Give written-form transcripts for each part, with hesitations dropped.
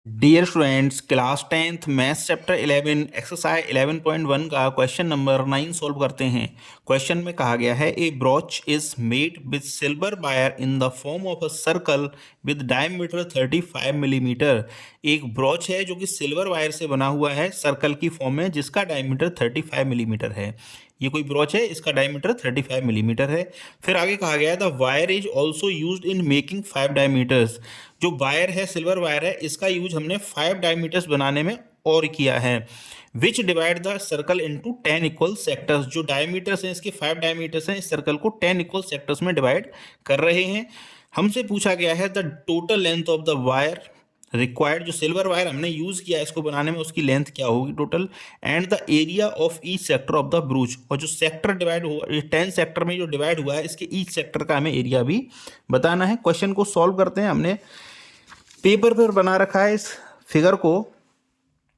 Dear students, class 10th maths chapter 11 exercise 11.1 का question number 9 solve करते हैं। Question में कहा गया है a brooch is made with silver wire in the form of a circle with diameter 35 millimetre. एक brooch है जो कि सिल्वर वायर से बना हुआ है सर्कल की फॉर्म में, जिसका डायमीटर 35 मिलीमीटर है। ये कोई ब्रॉच है, इसका डायमीटर 35 मिलीमीटर है। फिर आगे कहा गया है the wire is also used in making 5 diameters. जो वायर है, सिल्वर वायर है, इसका यूज हमने 5 डायमीटर्स बनाने में और किया है। विच divide the circle into 10 equal sectors. जो डायमीटर्स हैं इसके 5 डायमीटर्स हैं, इस सर्कल को 10 इक्वल सेक्टर्स में डिवाइड कर रहे हैं। हमसे पूछा गया है the total length of the wire required. जो सिल्वर वायर हमने यूज किया इसको बनाने में, उसकी लेंथ क्या होगी total, and the area of each sector of the ब्रूच। और जो सेक्टर डिवाइड हुआ, 10 सेक्टर में जो डिवाइड हुआ है, इसके ईच सेक्टर का हमें एरिया भी बताना है। क्वेश्चन को सॉल्व करते हैं। हमने पेपर पर बना रखा है इस फिगर को,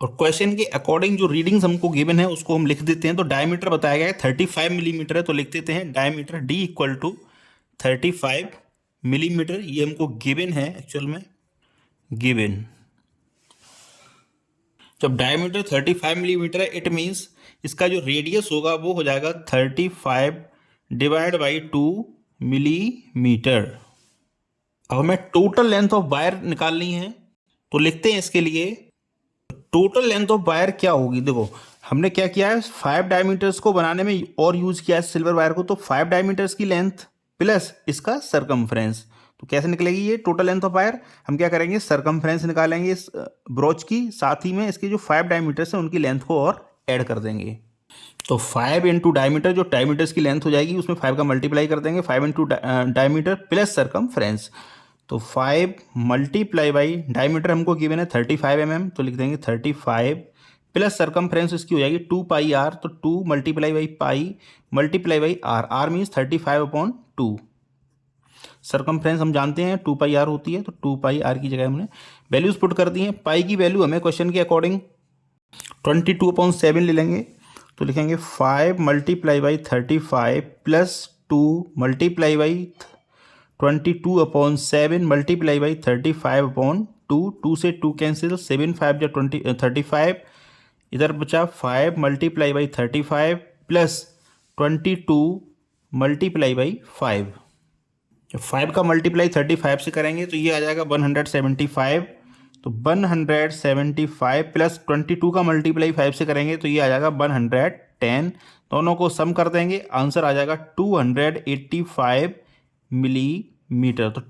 और क्वेश्चन के अकॉर्डिंग जो रीडिंग्स हमको गिवन है उसको हम लिख देते हैं। तो डायमीटर बताया गया है 35 मिलीमीटर है, तो लिख देते हैं diameter D equal to 35 millimetre. ये हमको गिवन है, एक्चुअल में गिवन। जब डायमीटर 35 मिलीमीटर है, इट मीन्स इसका जो रेडियस होगा वो हो जाएगा 35 डिवाइड बाई 2 मिलीमीटर। अब हमें टोटल लेंथ ऑफ वायर निकालनी है, तो लिखते हैं इसके लिए टोटल लेंथ ऑफ वायर क्या होगी। देखो हमने क्या किया है, 5 डायमीटर्स को बनाने में और यूज किया है सिल्वर वायर को, तो 5 डायमीटर्स की लेंथ प्लस इसका सरकमफ्रेंस। तो कैसे निकलेगी ये टोटल लेंथ ऑफ वायर, हम क्या करेंगे, सरकमफ्रेंस निकालेंगे इस ब्रोच की, साथ ही में इसके जो 5 डायमीटर्स हैं उनकी लेंथ को और ऐड कर देंगे। तो 5 इंटू डायमीटर, जो डायमीटर्स की लेंथ हो जाएगी उसमें 5 का मल्टीप्लाई कर देंगे, 5 इंटू डायमीटर प्लस सरकमफ्रेंस। तो 5 मल्टीप्लाई बाई डायमीटर हमको गिवन है 35 mm, तो लिख देंगे 35 प्लस सरकमफ्रेंस इसकी हो जाएगी 2 पाई आर। तो 2 multiply by pi multiply by r, r means 35/2। Circumference हम जानते हैं 2 पाई आर होती है, तो 2 पाई आर की जगह हमने वैल्यूज पुट कर दी हैं। पाई की वैल्यू हमें क्वेश्चन के अकॉर्डिंग 22/7 ले लेंगे, तो लिखेंगे 5 multiply by 35 plus 2 multiply by 22/7 multiply by 35/2। 2 से 2 कैंसिल, 7 5 जो 35, इधर बचा 5 multiply by 35 plus 22 multiply by 5। 5 का मल्टीप्लाई 35 से करेंगे तो ये आ जाएगा 175। तो 175 प्लस 22 का मल्टीप्लाई 5 से करेंगे तो ये आ जाएगा 110। दोनों को सम कर देंगे, आंसर आ जाएगा 285 मिलीमीटर। तो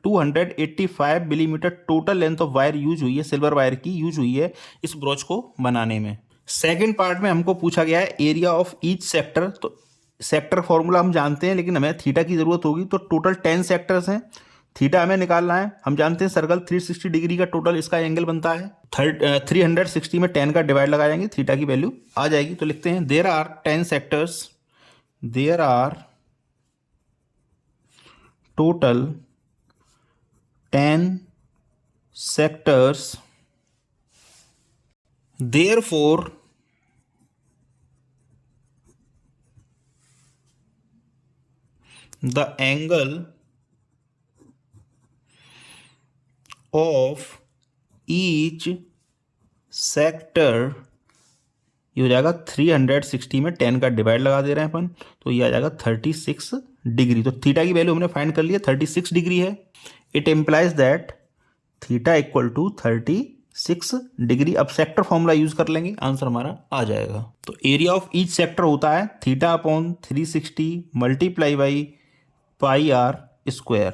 285 millimetre total length of wire use हुई है, सिल्वर वायर की यूज हुई है इस ब्रोच को बनाने में। सेकंड पार्ट में हमको पूछा गया है एरिया ऑफ ईच सेक्टर। तो सेक्टर फॉर्मूला हम जानते हैं, लेकिन हमें थीटा की जरूरत होगी। तो टोटल 10 सेक्टर्स हैं, थीटा हमें निकालना है। हम जानते हैं सर्कल 360 डिग्री का टोटल इसका एंगल बनता है। 360 में 10 का डिवाइड लगा जाएंगे, थीटा की वैल्यू आ जाएगी। तो लिखते हैं there are 10 sectors, there are total 10 sectors, therefore the angle of each sector, ये हो जाएगा 360 में 10 का डिवाइड लगा दे रहे हैं अपन, तो ये आ जाएगा 36 डिग्री। तो थीटा की वैल्यू हमने फाइंड कर लिया, 36 डिग्री है। It implies that theta equal to 36 degree. अब सेक्टर फॉर्मूला यूज कर लेंगे, आंसर हमारा आ जाएगा। तो एरिया ऑफ ईच सेक्टर होता है theta upon 360 multiply by pi r square.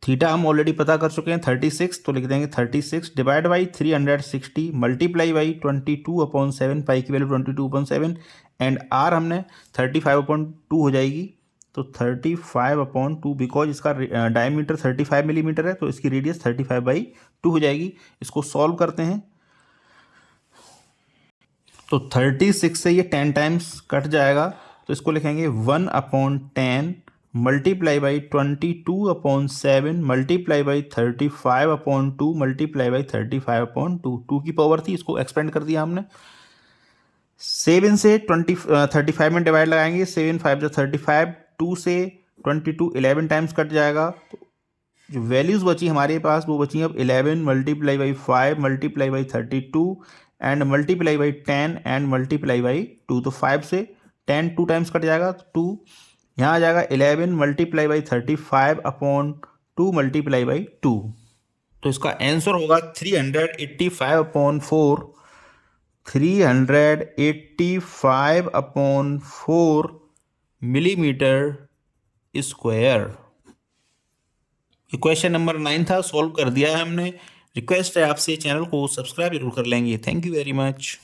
Theta हम ऑलरेडी पता कर चुके हैं 36, तो लिख देंगे 36 divide by 360 multiply by 22/7, pi की वैल्यू 22/7, एंड आर हमने 35/2 हो जाएगी। तो 35/2, बिकॉज इसका डायमीटर 35 मिलीमीटर है, तो इसकी रेडियस 35/2 हो जाएगी। इसको सॉल्व करते हैं, तो 36 से ये 10 टाइम्स कट जाएगा, तो इसको लिखेंगे 1/10 multiply by 22/7 multiply by 35/2 multiply by 35/2। 2 की पावर थी, इसको एक्सपेंड कर दिया हमने। 7 से 35 में डिवाइड लगाएंगे, 7 5 जो 35, 2 से 22 11 टाइम्स कट जाएगा, तो जो वैल्यूज़ बची हमारे पास वो बची अब 11 multiply by 5 multiply by 32 and multiply by 10 and multiply by 2। तो 5 से 10 2 टाइम्स कट जाएगा, 2 यहाँ आ जाएगा 11 multiply by 35 upon 2 multiply by 2। तो इसका आंसर होगा 385 अपॉन 4, 385 अपॉन 4 मिलीमीटर स्क्वायर। ये क्वेश्चन नंबर 9 था, सॉल्व कर दिया है हमने। रिक्वेस्ट है आपसे चैनल को सब्सक्राइब जरूर कर लेंगे। Thank you very much.